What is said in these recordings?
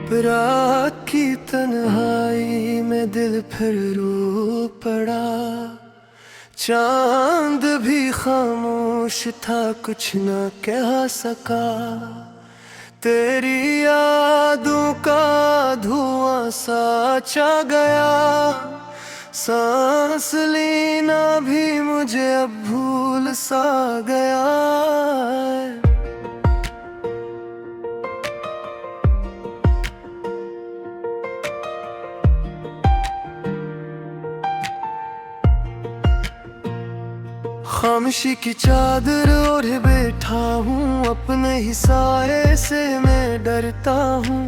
रात की तन्हाई में दिल फिर रो पड़ा। चांद भी खामोश था, कुछ न कह सका। तेरी यादों का धुआं सा छा गया। सांस लेना भी मुझे अब भूल सा गया। खामोशी की चादर ओढ़े बैठा हूँ, अपने ही साए से मैं डरता हूँ।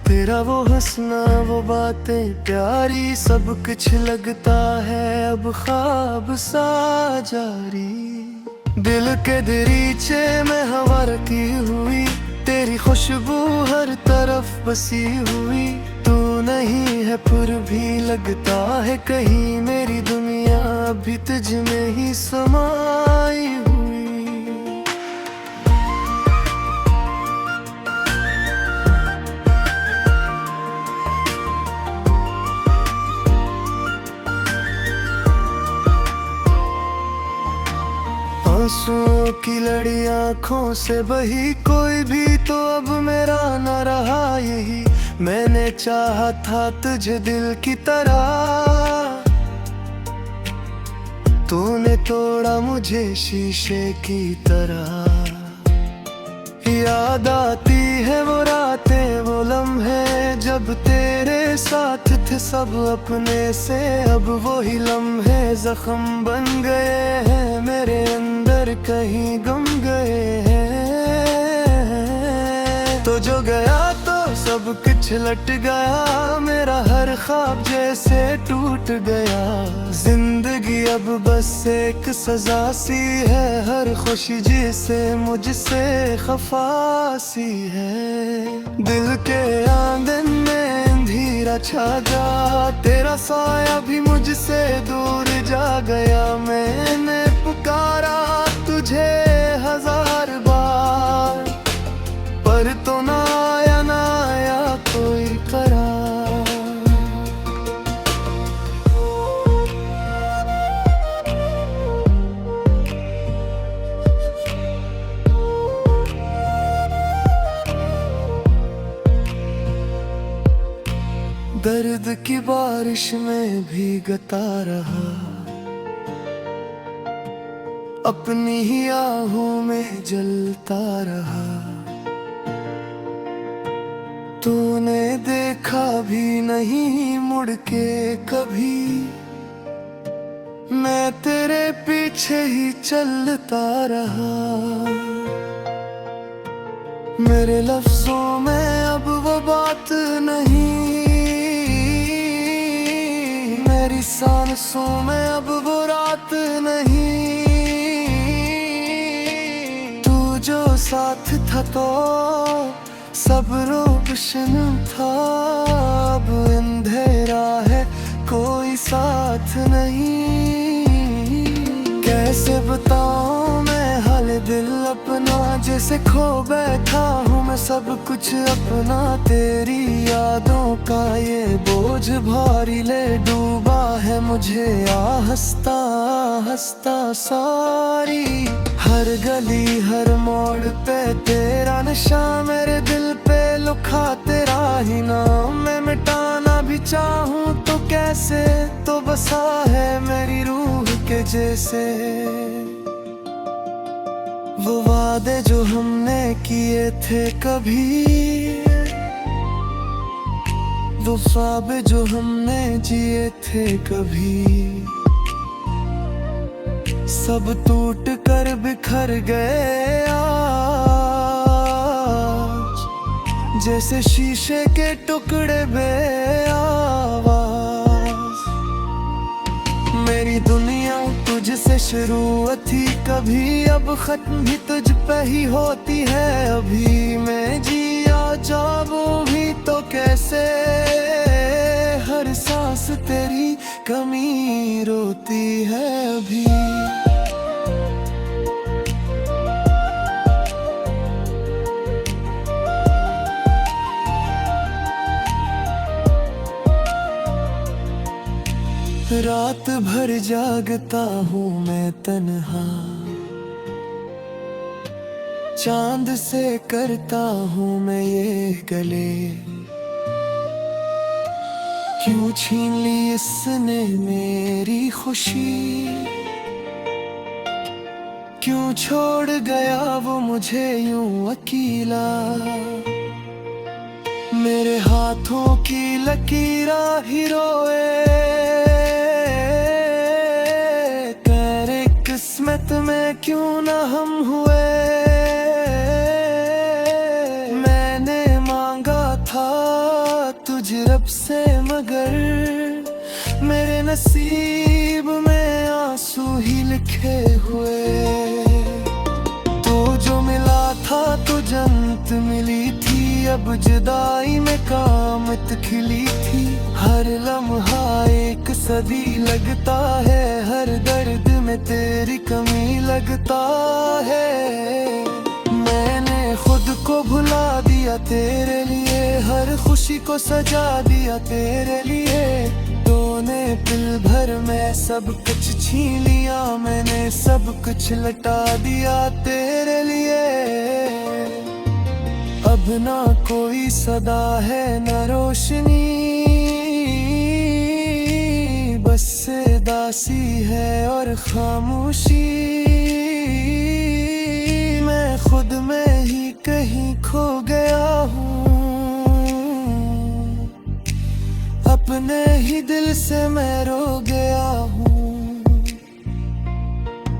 तेरा वो हंसना, वो बातें प्यारी, सब कुछ लगता है अब ख्वाब सा जारी। दिल के दरीचे में हवा रखी हुई, तेरी खुशबू हर तरफ बसी हुई। तू नहीं है पर भी लगता है कहीं मेरी दुनिया अभी तुझ में ही समाई हुई। आंसुओं की लड़ी आँखों से बही, कोई भी तो अब मेरा न रहा यही। मैंने चाहा था तुझे दिल की तरह, तूने तोड़ा मुझे शीशे की तरह। याद आती है वो रातें, वो लम्हे जब तेरे साथ थे सब अपने से। अब वो ही लम्हे जख्म बन गए हैं मेरे अंदर, कहीं गम गए हैं। तो जो गया तो सब कुछ लट गया, मेरा हर ख्वाब जैसे टूट गया। जिंदगी अब बस एक सजा सी है, हर खुशी जिसे मुझसे खफा सी है। दिल के आंगन में अंधेरा छा गया, तेरा साया भी मुझसे दूर जा गया। मैंने पुकारा तुझे हजार बार, पर तो ना आया ना आया कोई करार। दर्द की बारिश में भीगता रहा, अपनी ही आहों में जलता रहा। तूने देखा भी नहीं मुड़ के कभी, मैं तेरे पीछे ही चलता रहा। मेरे लफ्जों में अब वो बात नहीं, मेरी सांसों में अब वो रात नहीं। तू जो साथ था तो सब रोशन था, अब अंधेरा है कोई साथ नहीं। कैसे बताऊं मैं हाल दिल अपना, जैसे खो बैठा हूँ मैं सब कुछ अपना। तेरी यादों का ये बोझ भारी ले डूबा है मुझे हंसता हंसता सारी। हर गली हर मोड़ पे तेरा नशा, मेरे दिल पे लुखा तेरा ही नाम। मैं मिटाना भी चाहूँ तो कैसे, तो बसा है मेरी रूह के जैसे। वो वादे जो हमने किए थे कभी, वो ख्वाब जो हमने जिए थे कभी, सब टूट कर बिखर गए आज, जैसे शीशे के टुकड़े बेआवाज। मेरी दुनिया तुझसे शुरू थी कभी, अब खत्म भी तुझ पे ही होती है। अभी मैं जिया जाऊं भी तो कैसे, हर सांस तेरी कमी रोती है अभी। रात भर जागता हूँ मैं तन्हा, चांद से करता हूँ मैं ये गले। क्यों छीन ली इसने मेरी खुशी, क्यों छोड़ गया वो मुझे यूं अकेला। मेरे हाथों की लकीरा ही रोए, तेरे किस्मत में क्यों ना हम हुए। मैंने मांगा था तुझ रब से मगर मेरे नसीब में आंसू ही लिखे हुए। तो जो मिला था तो जन्नत मिली थी, अब जुदाई में कामत खिली थी। हर लम्हा एक सदी लगता है, हर दर्द में तेरी कमी लगता है। मैंने खुद को भुला दिया तेरे लिए, हर खुशी को सजा दिया तेरे लिए। तूने पल भर में सब कुछ छीन लिया, मैंने सब कुछ लटा दिया तेरे लिए। अब ना कोई सदा है न रोशनी, बस दासी है और खामोशी। मैं खुद में ही कहीं खो गया हूँ, अपने ही दिल से मैं रो गया हूँ।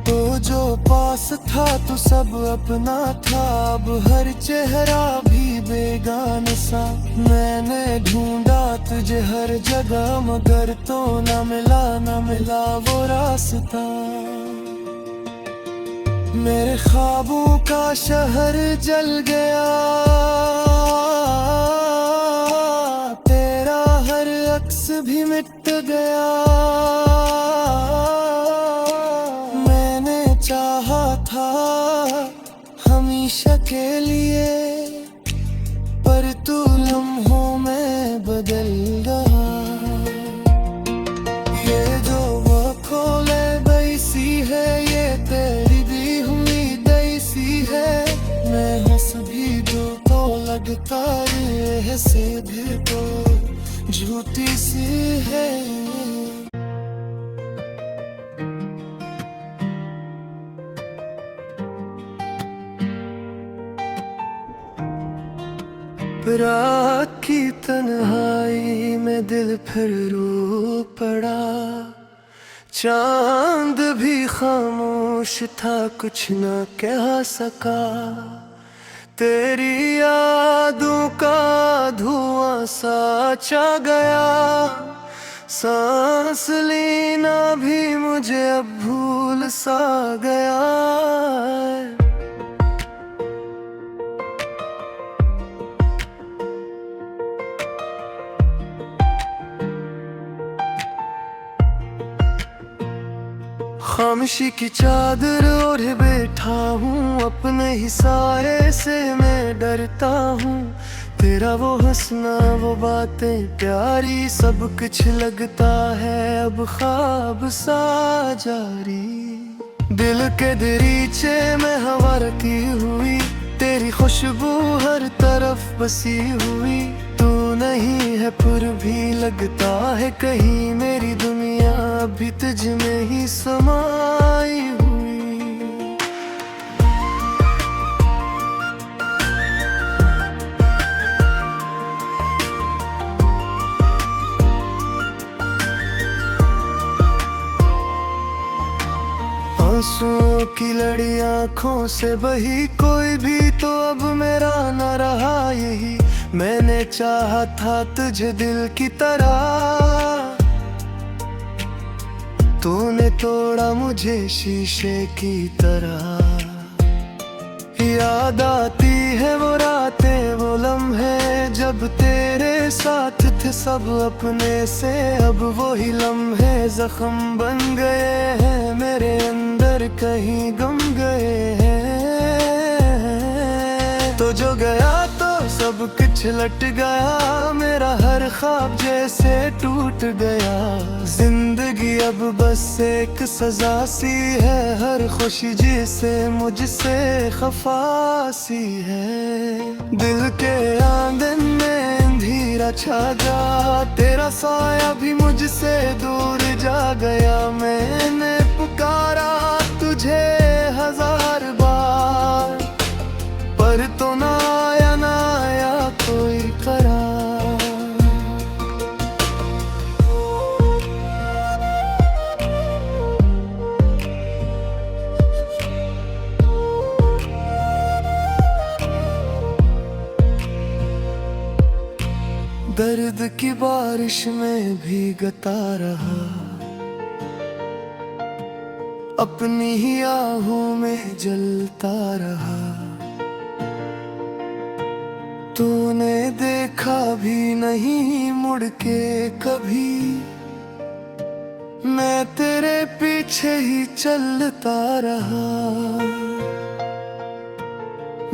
तो जो पास था तो सब अपना था, अब हर चेहरा भी बेगाना सा। मैंने ढूंढा तुझे हर जगह मगर तो न मिला वो रास्ता। मेरे ख्वाबों का शहर जल गया, तेरा हर अक्स भी मिट गया। मैंने चाहा था हमेशा के लिए, पर तू लम्हों में बदल गया। ये जो वो खोले बैसी है, ये तेरी दी हुई दैसी है। मैं हंस भी दूं तो लगता ये सीधी तो झूठी सी है। रात की तन्हाई में दिल फिर रो पड़ा, चांद भी खामोश था कुछ न कह सका। तेरी यादों का धुआं सा छा गया, सांस लेना भी मुझे अब भूल सा गया। खामोशी की चादर ओढ़े बैठा हूँ, अपने ही साए से मैं डरता हूँ। तेरा वो हंसना वो बातें प्यारी, सब कुछ लगता है अब ख्वाब सा जारी। दिल के दरीचे में हवा रखी हुई, तेरी खुशबू हर तरफ बसी हुई। तू नहीं है फिर भी लगता है कहीं मेरी दुनिया अभी तुझ में ही समाई हुई। आंसुओं की लड़ी आंखों से बही, कोई भी तो अब मेरा न रहा यही। मैंने चाहा था तुझे दिल की तरह, तूने तोड़ा मुझे शीशे की तरह। याद आती है वो रातें वो लम्हे, जब तेरे साथ थे सब अपने से। अब वही लम्हे जख्म बन गए हैं, मेरे अंदर कहीं गम गए हैं। तो जो गया तो सब कुछ लट गया, मेरा हर ख्वाब जैसे टूट गया। जिंदगी अब बस एक सजा सी है, हर खुशी जिसे मुझसे खफा सी है। दिल के आंगन में अंधेरा छा जा, तेरा साया भी मुझसे दूर जा गया। मैंने पुकारा तुझे हजार बार, पर तो ना आया कोई करार। दर्द की बारिश में भीगता रहा, अपनी ही आहों में जलता रहा। तूने देखा भी नहीं मुड़ के कभी, मैं तेरे पीछे ही चलता रहा।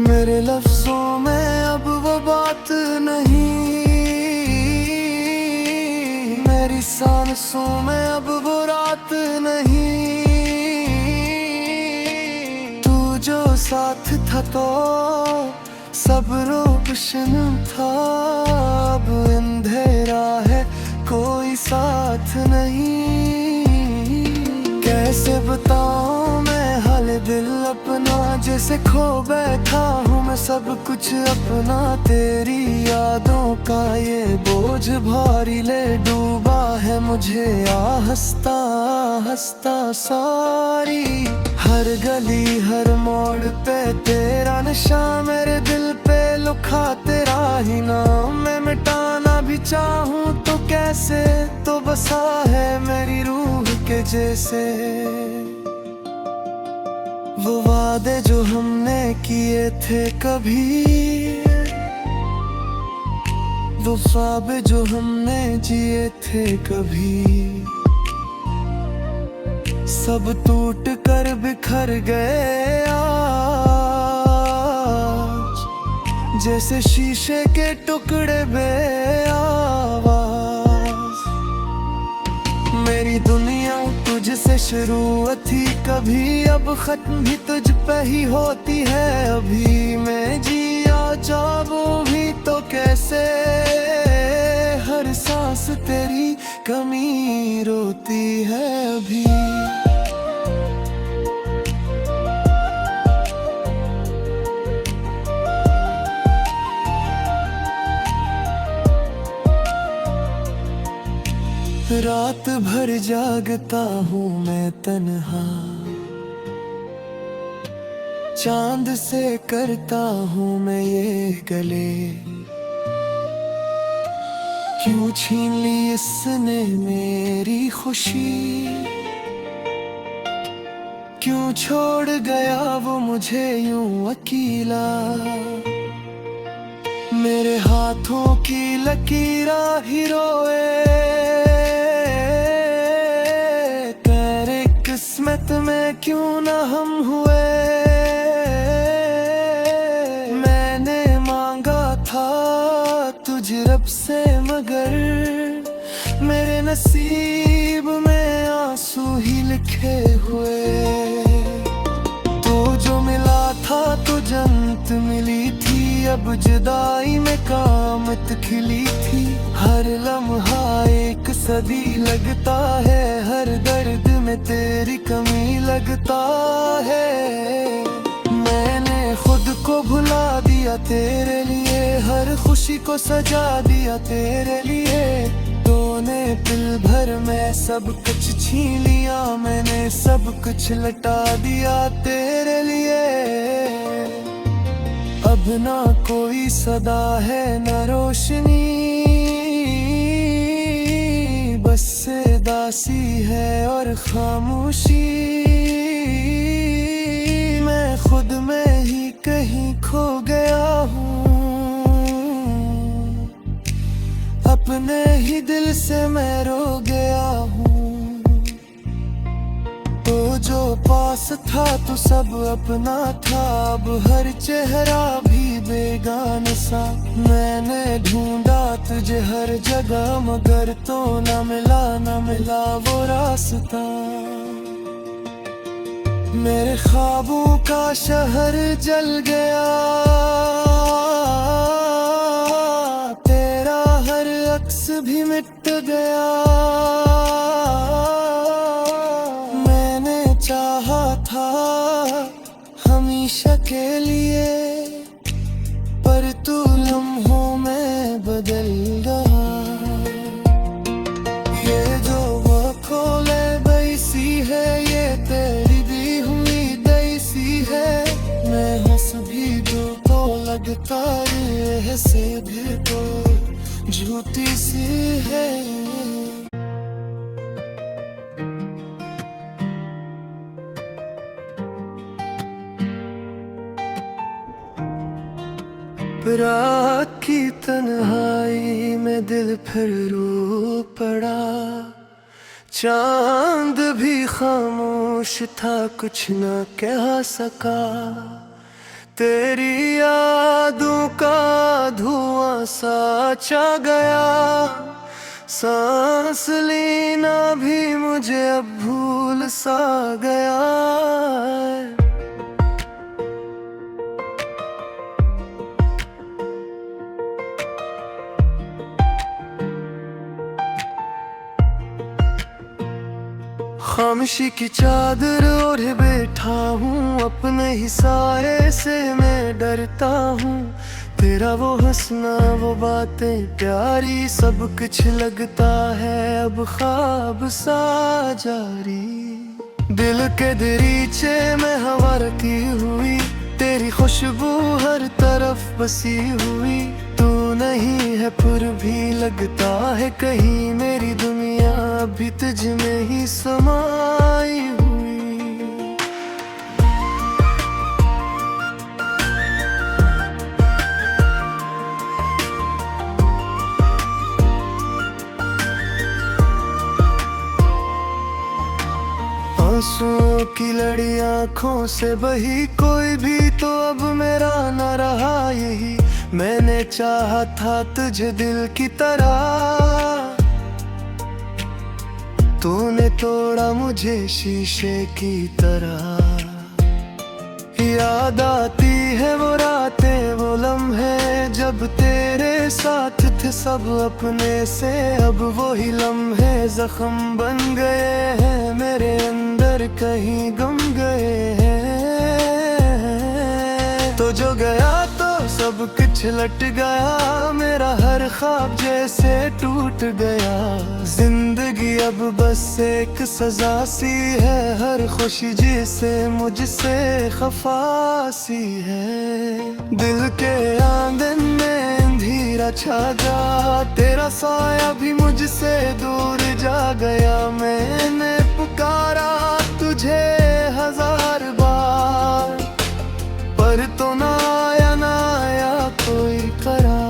मेरे लफ्जों में अब वो बात नहीं, मेरी सांसों में अब वो रात नहीं। तू जो साथ था तो सब रोशन था, अब अंधेरा है कोई साथ नहीं। कैसे बताऊं मैं हाल दिल अपना, जैसे खो बैठा हूँ मैं सब कुछ अपना। तेरी यादों का ये बोझ भारी ले डूबा है मुझे हंसता हंसता सारी। हर गली हर मोड़ पे तेरा नशा, मेरे दिल पे लुखा तेरा ही नाम। मैं मिटाना भी चाहूँ तो कैसे, तो बसा है मेरी रूह के जैसे। वो वादे जो हमने किए थे कभी, वो ख्वाब जो हमने जिए थे कभी, सब टूट कर बिखर गए आज, जैसे शीशे के टुकड़े बेआवाज। मेरी दुनिया तुझसे शुरू थी कभी, अब खत्म भी तुझ पे ही होती है। अभी मैं जिया चाहूं भी तो कैसे, हर सांस तेरी कमी रोती है अभी। रात भर जागता हूँ मैं तन्हा, चांद से करता हूँ मैं ये गले। क्यों छीन ली इसने मेरी खुशी, क्यों छोड़ गया वो मुझे यूं अकेला। मेरे हाथों की लकीरा ही रोए, तेरे किस्मत में क्यों ना हम हुए। मैंने मांगा था तुझ रब से मगर, मेरे नसीब में आंसू ही लिखे हुए। तो जो मिला था तो जन्नत मिली थी, अब जुदाई में कामत खिली थी। हर लम्हा एक सदी लगता है, हर दर्द में तेरी कमी लगता है। मैंने खुद को भुला दिया तेरे लिए, हर खुशी को सजा दिया तेरे लिए। तूने पल भर में सब कुछ छीन लिया, मैंने सब कुछ लटा दिया तेरे लिए। अब ना कोई सदा है न रोशनी, बस दासी है और खामोशी। मैं खुद में ही कहीं खो गया हूँ, अपने ही दिल से मैं रो गया हूँ। तो जो पास था तो सब अपना था, अब हर चेहरा भी बेगाना सा। मैंने ढूंढा तुझे हर जगह मगर तो न मिला वो रास्ता। मेरे ख्वाबों का शहर जल गया, तेरा हर अक्स भी मिट गया। मैंने चाहा था हमेशा के लिए, पर तू लम्हों में बदल गया। ये जो खोले बैसी है, ये तेरी दी हुई दैसी है। मैं हंस भी दूँ तो लगता है से भी तो झूठी सी है। रात की तन्हाई में दिल फिर रो पड़ा, चांद भी खामोश था कुछ न कह सका। तेरी यादों का धुआं सा छा गया, सांस लेना भी मुझे अब भूल सा गया। खामोशी की चादर ओढ़े बैठा हूँ, अपने ही साए से मैं डरता हूँ। तेरा वो हंसना वो बातें प्यारी, सब कुछ लगता है अब ख्वाब सा जारी। दिल के दरीचे में हवा रखी हुई, तेरी खुशबू हर तरफ बसी हुई। तू नहीं है पर भी लगता है कहीं मेरी दुनिया अभी तुझ में ही समाई हुई। आंसुओं की लड़ी आँखों से बही, कोई भी तो अब मेरा न रहा यही। मैंने चाहा था तुझे दिल की तरह, तूने तोड़ा मुझे शीशे की तरह। याद आती है वो रातें वो लम्हे, जब तेरे साथ थे सब अपने से। अब वही लम्हे जख्म बन गए हैं मेरे अंदर, कहीं गम गए हैं। तो जो गया तो सब कुछ लट गया, मेरा हर ख्वाब जैसे टूट गया। जिंदगी अब बस एक सजा सी है, हर खुशी जिसे मुझसे खफा सी है। दिल के आंगन में अंधेरा छा गया, तेरा साया भी मुझसे दूर जा गया। मैंने पुकारा तुझे हजार बार, पर तो ना आया कोई करार।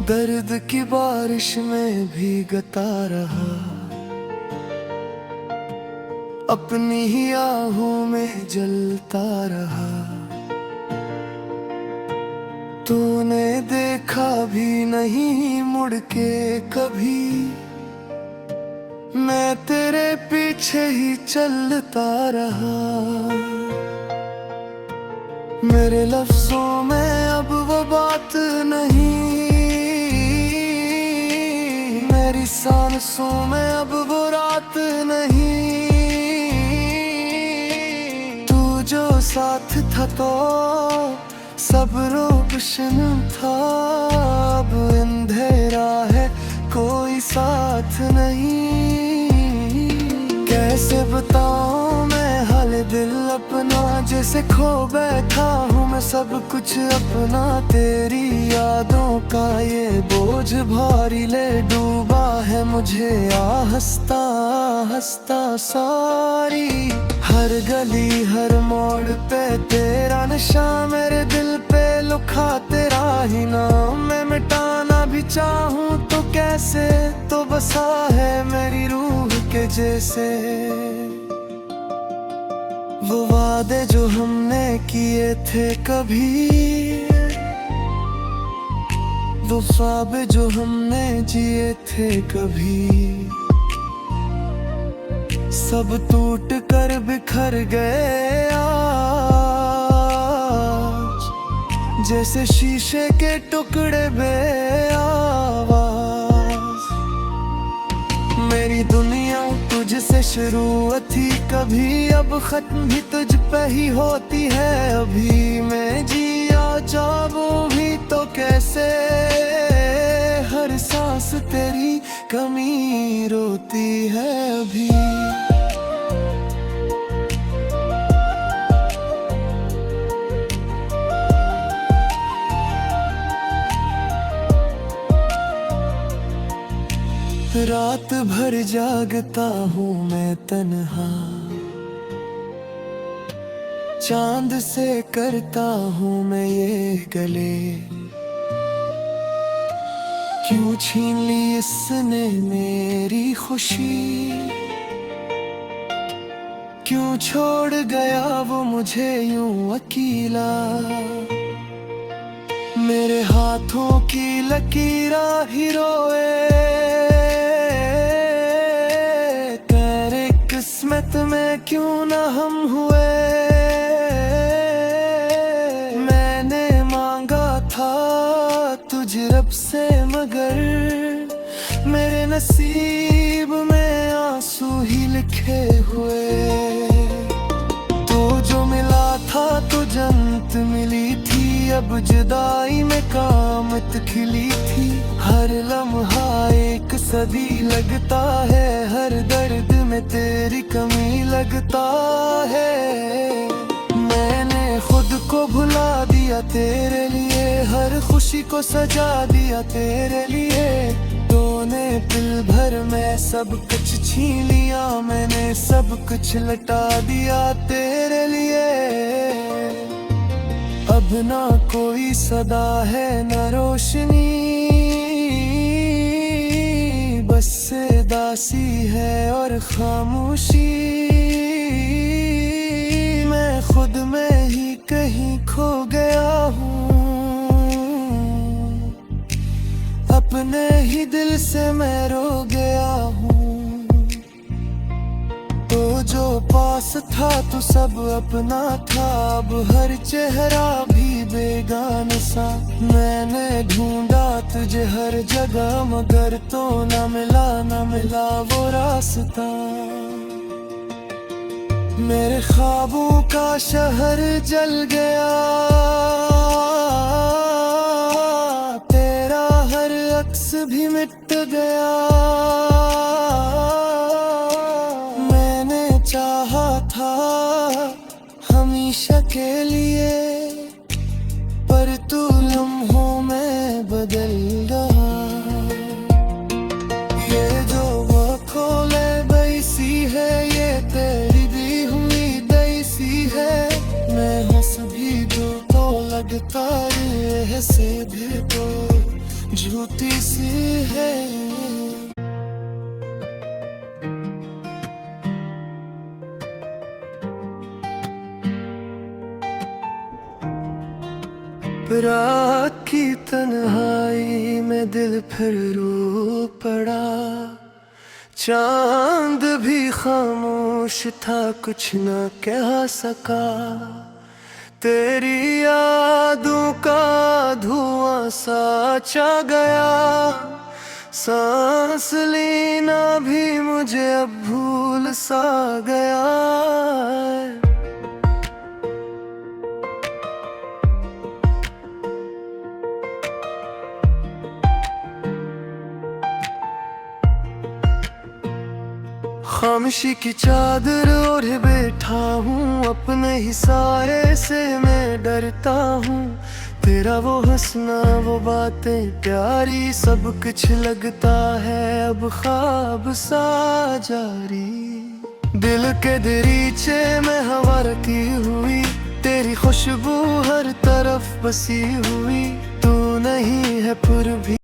दर्द की बारिश में भीगता रहा, अपनी ही आहों में जलता रहा। तूने देखा भी नहीं मुड़ के कभी, मैं तेरे पीछे ही चलता रहा। मेरे लफ्जों में अब वो बात नहीं, मेरी सांसों में अब वो रात नहीं। तू जो साथ था तो सब रोशन था, अब अंधेरा है कोई साथ नहीं। कैसे बताऊं मैं हाल दिल अपना, जैसे खो बैठा हूँ मैं सब कुछ अपना। तेरी यादों का ये बोझ भारी ले डूबा है मुझे, हंसता हंसता सारी हर गली हर मोड़ पे तेरा नशा मेरे दिल पे लुखा, तेरा ही नाम मैं मिटाना भी चाहूं तो कैसे, तो बसा है मेरी रूह के जैसे। वो वादे जो हमने किए थे कभी, वो ख्वाब जो हमने जिए थे कभी, सब टूट कर बिखर गए आज, जैसे शीशे के टुकड़े बेआवाज। मेरी दुनिया तुझसे शुरू थी कभी, अब खत्म भी तुझ पे ही होती है अभी। मैं जिया चाहूं भी तो कैसे, हर सांस तेरी कमी रोती है अभी। रात भर जागता हूँ मैं तन्हा, चांद से करता हूँ मैं ये गले। क्यों छीन ली इसने मेरी खुशी, क्यों छोड़ गया वो मुझे यूं अकेला। मेरे हाथों की लकीरा ही रोए, तेरे किस्मत में क्यों ना हम हुए। मैंने मांगा था तुझ रब से मगर मेरे नसीब में आंसू ही लिखे हुए। तो जो मिला था तो जन्नत मिली थी, अब जुदाई में कामत खिली थी। हर लम्हा एक सदी लगता है, हर दर्द में तेरी कमी लगता है। मैंने खुद को भुला दिया तेरे लिए, हर खुशी को सजा दिया तेरे लिए। तूने पल भर में सब कुछ छीन लिया, मैंने सब कुछ लटा दिया तेरे लिए। अब ना कोई सदा है न रोशनी, बस से दासी है और खामोशी। मैं खुद में ही कहीं खो गया हूँ, अपने ही दिल से मैं रो गया हूँ। तो जो पास था तो सब अपना था, अब हर चेहरा भी बेगान सा। मैंने ढूंढा तुझे हर जगह मगर तो न मिला वो रास्ता। मेरे ख्वाबों का शहर जल गया, तेरा हर अक्स भी मिट गया। मैंने चाहा था हमेशा के लिए, पर तू लम्हों में बदल रहा। ये जो वो खोले बैसी है, ये तेरी दी हुई दैसी है। मैं हंस भी दूं तो लगता है से भी तो झूठी सी है। रात की तन्हाई में दिल फिर रो पड़ा, चांद भी खामोश था कुछ न कह सका। तेरी यादों का धुआं सा छा गया, सांस लेना भी मुझे अब भूल सा गया। खामोशी की चादर ओढ़े बैठा हूँ, अपने ही सारे से मैं डरता हूँ। तेरा वो हंसना वो बातें प्यारी, सब कुछ लगता है अब ख्वाब सा जारी। दिल के दरीचे में आती हुई, तेरी खुशबू हर तरफ बसी हुई। तू नहीं है फिर भी